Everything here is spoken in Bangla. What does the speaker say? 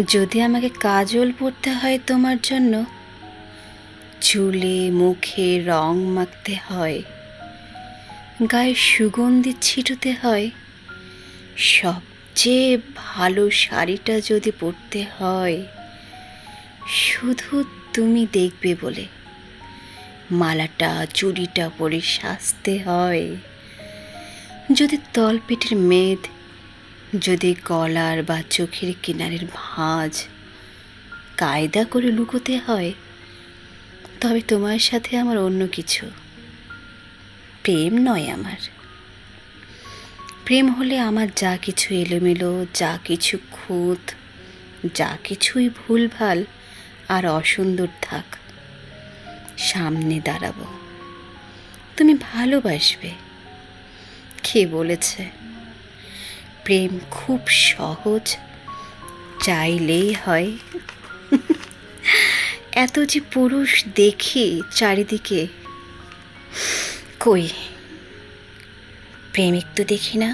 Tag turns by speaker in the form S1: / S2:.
S1: যদি আমাকে কাজল পরতে হয় তোমার জন্য, চুলে মুখে রং মাখতে হয়, গায়ে সুগন্ধি ছিটাতে হয়, সবচেয়ে ভালো শাড়িটা যদি পরতে হয়, শুধু তুমি দেখবে বলে মালাটা চুড়িটা পরে সাজতে হয়, যদি তলপেটের মেদ, যদি গলার বা চোখের কিনারের ভাঁজ কায়দা করে লুকোতে হয়, তবে তোমার সাথে আমার অন্য কিছু, প্রেম নয় আমার। প্রেম হলে আমার যা কিছু এলোমেলো, যা কিছু খুঁত, যা কিছুই ভুলভাল আর অসুন্দর থাক, সামনে দাঁড়াবো, তুমি ভালোবাসবে। কে বলেছে প্রেম খুব সহজ, চাইলেই হয়? এত যে পুরুষ দেখি চারিদিকে, কই প্রেমিক তো দেখি না।